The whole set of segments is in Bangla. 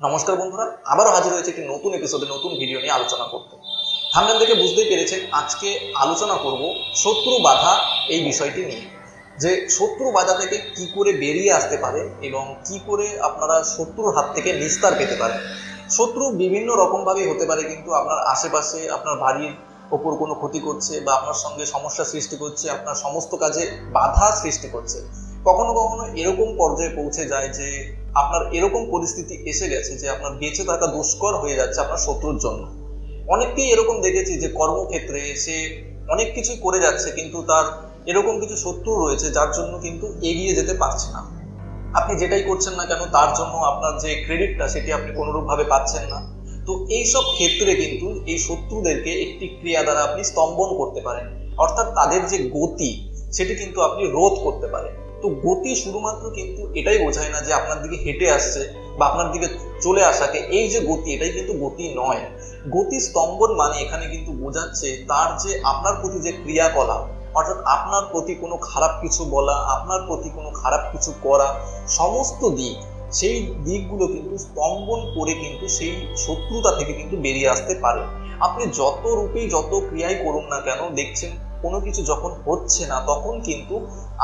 নমস্কার বন্ধুরা, আবারও হাজির হয়েছে একটি নতুন এপিসোডে নতুন ভিডিও নিয়ে আলোচনা করতে। থাম্বনেল দেখে বুঝতেই পেরেছেন আজকে আলোচনা করব শত্রু বাধা এই বিষয়টি নিয়ে, যে শত্রু বাধা থেকে কি করে বেরিয়ে আসতে পারে এবং কি করে আপনারা শত্রুর হাত থেকে নিস্তার পেতে পারেন। শত্রু বিভিন্ন রকমভাবেই হতে পারে, কিন্তু আপনার আশেপাশে আপনার বাড়ির ওপর কোনো ক্ষতি করছে বা আপনার সঙ্গে সমস্যা সৃষ্টি করছে, আপনার সমস্ত কাজে বাধা সৃষ্টি করছে। কখনো কখনো এরকম পর্যায়ে পৌঁছে যায় যে আপনার এরকম পরিস্থিতি এসে গেছে যে আপনার বেঁচে থাকা দুষ্কর হয়ে যাচ্ছে আপনার শত্রুর জন্য। অনেককেই এরকম দেখেছি যে কর্মক্ষেত্রে সে অনেক কিছুই করে যাচ্ছে, কিন্তু তার এরকম কিছু শত্রু রয়েছে যার জন্য কিন্তু এগিয়ে যেতে পারছে না। আপনি যেটাই করছেন না কেন তার জন্য আপনার যে ক্রেডিটটা সেটি আপনি কোনোরূপভাবে পাচ্ছেন না। তো এইসব ক্ষেত্রে কিন্তু এই শত্রুদেরকে একটি ক্রিয়া দ্বারা আপনি স্তম্ভন করতে পারেন, অর্থাৎ তাদের যে গতি সেটি কিন্তু আপনি রোধ করতে পারেন। তো গতি শুধুমাত্র কিন্তু এটাই বোঝায় না যে আপনার দিকে হেঁটে আসছে বা আপনার দিকে চলে আসাকে এই যে গতি, এটাই কিন্তু গতি নয়। গতি স্তম্ভন মানে এখানে কিন্তু বোঝাচ্ছে তার যে আপনার প্রতি যে ক্রিয়াকলাপ, অর্থাৎ আপনার প্রতি কোনো খারাপ কিছু বলা, আপনার প্রতি কোনো খারাপ কিছু করা, সমস্ত দিক, সেই দিকগুলো কিন্তু স্তম্ভন করে কিন্তু সেই শত্রুতা থেকে কিন্তু বেরিয়ে আসতে পারে। আপনি যত রূপেই যত ক্রিয়াই করুন না কেন, দেখছেন কোনো কিছু যখন হচ্ছে না, তখন কিন্তু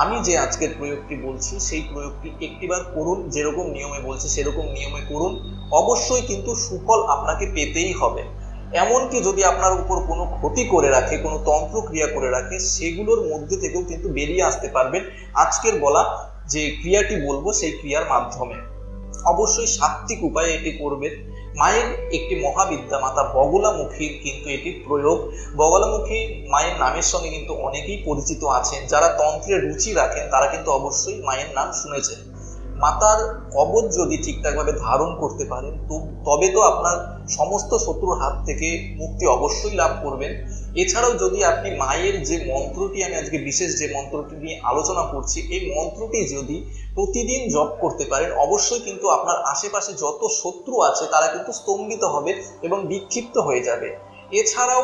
আমি যে আজকের প্রয়োগটি বলছি সেই প্রয়োগটি একটিবার করুন, যেরকম নিয়মে বলছি সেরকম নিয়মে করুন, অবশ্যই কিন্তু সুফল আপনাকে পেতেই হবে। এমনকি যদি আপনার উপর কোনো ক্ষতি করে রাখে, কোনো তন্ত্রক্রিয়া করে রাখে, সেগুলোর মধ্যে থেকেও কিন্তু বেরিয়ে আসতে পারবেন আজকের বলা যে ক্রিয়াটি বলবো সেই ক্রিয়ার মাধ্যমে। অবশ্যই সাত্ত্বিক উপায়ে এটি করবেন। মায়ের একটি মহাবিদ্যা মাতা বগলামুখীর কিন্তু এটি প্রয়োগ। বগলামুখী মায়ের নামের সঙ্গে কিন্তু অনেকেই পরিচিত আছেন, যারা তন্ত্রের রুচি রাখেন তারা কিন্তু অবশ্যই মায়ের নাম শুনেছেন। মাতার কবচ যদি ঠিকঠাকভাবে ধারণ করতে পারেন তবে তো আপনার সমস্ত শত্রুর হাত থেকে মুক্তি অবশ্যই লাভ করবেন। এছাড়াও যদি আপনি মায়ের যে মন্ত্রটি, আমি আজকে বিশেষ যে মন্ত্রটি নিয়ে আলোচনা করছি, এই মন্ত্রটি যদি প্রতিদিন জপ করতে পারেন, অবশ্যই কিন্তু আপনার আশেপাশে যত শত্রু আছে তারা কিন্তু স্তম্ভিত হবে এবং বিক্ষিপ্ত হয়ে যাবে। এছাড়াও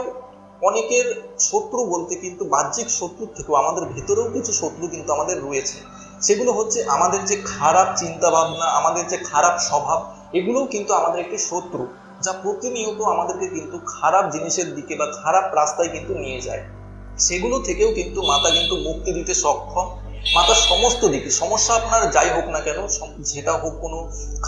অনেকের শত্রু বলতে কিন্তু বাহ্যিক শত্রুর থেকেও আমাদের ভেতরেও কিছু শত্রু কিন্তু আমাদের রয়েছে। সেগুলো হচ্ছে আমাদের যে খারাপ চিন্তা ভাবনা, আমাদের যে খারাপ স্বভাব, এগুলোও কিন্তু আমাদের একটি শত্রু, যা প্রতিনিয়ত আমাদেরকে কিন্তু খারাপ জিনিসের দিকে বা খারাপ রাস্তায় কিন্তু নিয়ে যায়। সেগুলো থেকেও কিন্তু মাতা কিন্তু মুক্তি দিতে সক্ষম। মাতার সমস্ত দিকে সমস্যা আপনার যাই হোক না কেন, যেটা হোক কোনো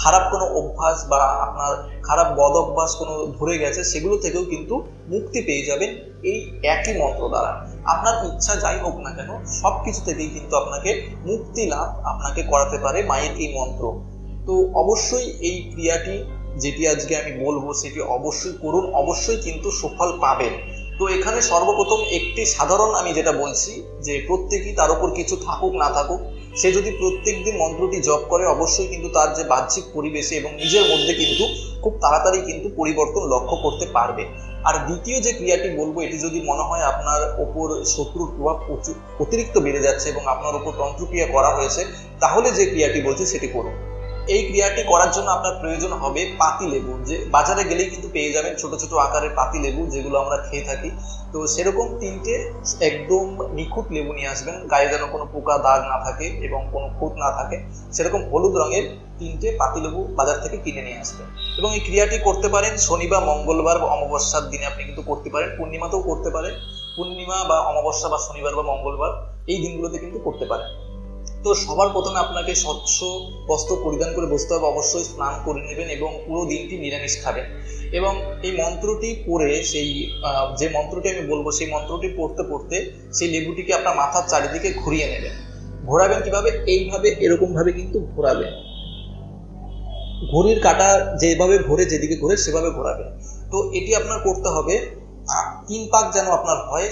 খারাপ কোনো অভ্যাস বা আপনার খারাপ বদ অভ্যাস কোনো ধরে গেছে, সেগুলো থেকেও কিন্তু মুক্তি পেয়ে যাবেন এই একই মন্ত্র দ্বারা। আপনার ইচ্ছা যাই হোক না কেন সব কিছু থেকেই কিন্তু আপনাকে মুক্তি লাভ আপনাকে করাতে পারে মায়ের এই মন্ত্র। তো অবশ্যই এই ক্রিয়াটি যেটি আজকে আমি বলবো সেটি অবশ্যই করুন, অবশ্যই কিন্তু সুফল পাবেন। তো এখানে সর্বপ্রথম একটি সাধারণ আমি যেটা বলছি যে প্রত্যেকেই তার উপর কিছু থাকুক না থাকুক, সে যদি প্রত্যেক দিন মন্ত্রটি জপ করে অবশ্যই কিন্তু তার যে বাহ্যিক পরিবেশে এবং নিজের মধ্যে কিন্তু খুব তাড়াতাড়ি কিন্তু পরিবর্তন লক্ষ্য করতে পারবে। আর দ্বিতীয় যে ক্রিয়াটি বলবো, এটি যদি মনে হয় আপনার ওপর শত্রুর প্রভাব অতিরিক্ত বেড়ে যাচ্ছে এবং আপনার ওপর তন্ত্রক্রিয়া করা হয়েছে, তাহলে যে ক্রিয়াটি বলছি সেটি করুন। এই ক্রিয়াটি করার জন্য আপনার প্রয়োজন হবে পাতি লেবু, যে বাজারে গেলেই কিন্তু পেয়ে যাবেন ছোট ছোট আকারের পাতি লেবু, যেগুলো আমরা খেয়ে থাকি। তো সেরকম 3টে একদম নিখুঁত লেবু নিয়ে আসবেন, গায়ে যেন কোনো পোকা দাগ না থাকে এবং কোনো খুঁত না থাকে, সেরকম হলুদ রঙের 3টে পাতি লেবু বাজার থেকে কিনে নিয়ে আসবেন। এবং এই ক্রিয়াটি করতে পারেন শনিবার, মঙ্গলবার বা অমাবস্যার দিনে আপনি কিন্তু করতে পারেন, পূর্ণিমাতেও করতে পারেন। পূর্ণিমা বা অমাবস্যা বা শনিবার বা মঙ্গলবার এই দিনগুলোতে কিন্তু করতে পারেন। তো সবার প্রথমে আপনাকে স্বচ্ছ বস্ত্র পরিধান করে বসতে হবে, অবশ্যই স্নান করে নেবেন এবং পুরো দিনটি নিরামিষ খাবেন। এবং এই মন্ত্রটি পড়ে সেই যে মন্ত্রটি আমি বলবো সেই মন্ত্রটি পড়তে পড়তে সেই লেবুটিকে আপনার মাথার চারিদিকে ঘুরিয়ে নেবেন। ঘোরাবেন কিভাবে? এইভাবে, এরকমভাবে কিন্তু ঘোরাবেন। ঘড়ির কাঁটা যেভাবে ঘোরে, যেদিকে ঘোরে সেভাবে ঘোরাবেন। তো এটি আপনার করতে হবে 3 পাক যেন আপনার হয়।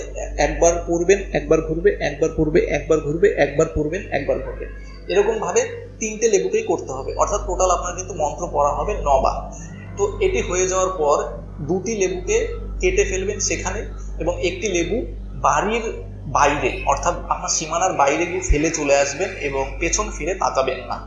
একবার পড়বেন, একবার ঘুরবে, একবার পড়বে, একবার ঘুরবে, একবার পড়বেন, একবার ঘুরবে, এরকম ভাবে 3টে লেবুকেই করতে হবে। অর্থাৎ টোটাল আপনার কিন্তু মন্ত্র পড়া হবে 9 বার। তো এটি হয়ে যাওয়ার পর 2টি লেবুকে কেটে ফেলবেন সেখানে, এবং একটি লেবু বাড়ির বাইরে অর্থাৎ আপনার সীমানার বাইরে গিয়ে ফেলে চলে আসবেন এবং পেছন ফিরে তাকাবেন না।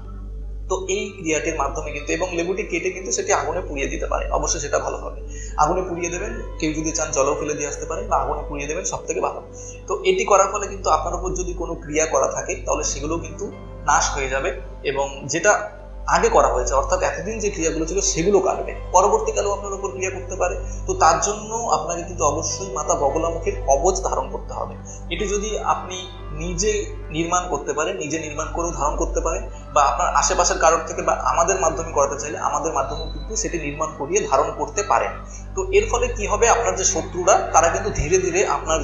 তো এই ক্রিয়াটির মাধ্যমে কিন্তু, এবং লেবুটি কেটে কিন্তু সেটি আগুনে পুড়িয়ে দিতে পারে, অবশ্যই সেটা ভালো হবে। আগুনে পুড়িয়ে দেবেন, কেউ যদি চান জলও ফেলে দিয়ে আসতে পারেন বা আগুনে পুড়িয়ে দেবেন, সব থেকে ভালো। তো এটি করার ফলে কিন্তু আপনার উপর যদি কোনো ক্রিয়া করা থাকে তাহলে সেগুলো কিন্তু নাশ হয়ে যাবে। এবং যেটা আগে করা হয়েছে, অর্থাৎ এতদিন যে ক্রিয়াগুলো ছিল সেগুলো কাটবে, পরবর্তীকালেও আপনার উপর ক্রিয়া করতে পারে। তো তার জন্য আপনাকে কিন্তু অবশ্যই মাতা বগলামুখীর কবচ ধারণ করতে হবে। এটি যদি আপনি নিজে নির্মাণ করতে পারেন, নিজে নির্মাণ করেও ধারণ করতে পারেন, বা আপনার আশেপাশের কারোর থেকে বা আমাদের মাধ্যমে করাতে চাইলে আমাদের মাধ্যমেও কিন্তু সেটি নির্মাণ করিয়ে ধারণ করতে পারেন। তো এর ফলে কি হবে, আপনার যে শত্রুরা তারা কিন্তু ধীরে ধীরে আপনার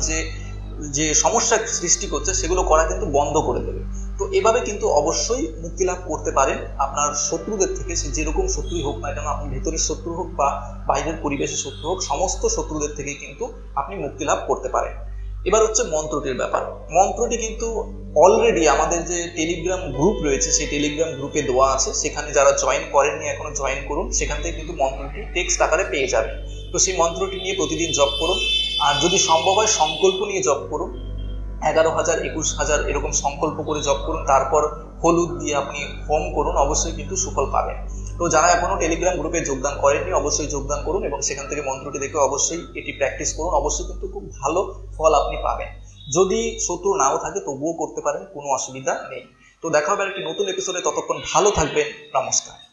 যে সমস্যা সৃষ্টি করছে সেগুলো করা কিন্তু বন্ধ করে দেবে। তো এভাবে কিন্তু অবশ্যই মুক্তি লাভ করতে পারেন আপনার শত্রুদের থেকে। সে যেরকম শত্রুই হোক না কেন, আপনি ভেতরের শত্রু হোক বা বাইরের পরিবেশের শত্রু হোক, সমস্ত শত্রুদের থেকে কিন্তু আপনি মুক্তি লাভ করতে পারেন। এবার হচ্ছে মন্ত্রটির ব্যাপার। মন্ত্রটি কিন্তু অলরেডি আমাদের যে টেলিগ্রাম গ্রুপ রয়েছে সেই টেলিগ্রাম গ্রুপে দেওয়া আছে, সেখানে যারা জয়েন করেননি এখনো জয়েন করুন, সেখান থেকে কিন্তু মন্ত্রটি টেক্সট আকারে পেয়ে যাবেন। তো সেই মন্ত্রটি নিয়ে প্রতিদিন জপ করুন, আর যদি সম্ভব হয় সংকল্প নিয়ে জপ করুন, 11,000 21,000 এরকম সংকল্প করে জপ করুন, তারপর হলুদ দিয়ে আপনি হোম করুন, অবশ্যই কিন্তু সুফল পাবেন। তো যারা এখনো টেলিগ্রাম গ্রুপে যোগদান করেননি অবশ্যই যোগদান করুন এবং সেখান থেকে মন্ত্রটি দেখে অবশ্যই এটি প্র্যাকটিস করুন, অবশ্যই কিন্তু খুব ভালো ফল আপনি পাবেন। যদি শত্রু নাও থাকে তবুও করতে পারেন, কোনো অসুবিধা নেই। তো দেখা হবে একটি নতুন এপিসোডে, ততক্ষণ ভালো থাকবেন, নমস্কার।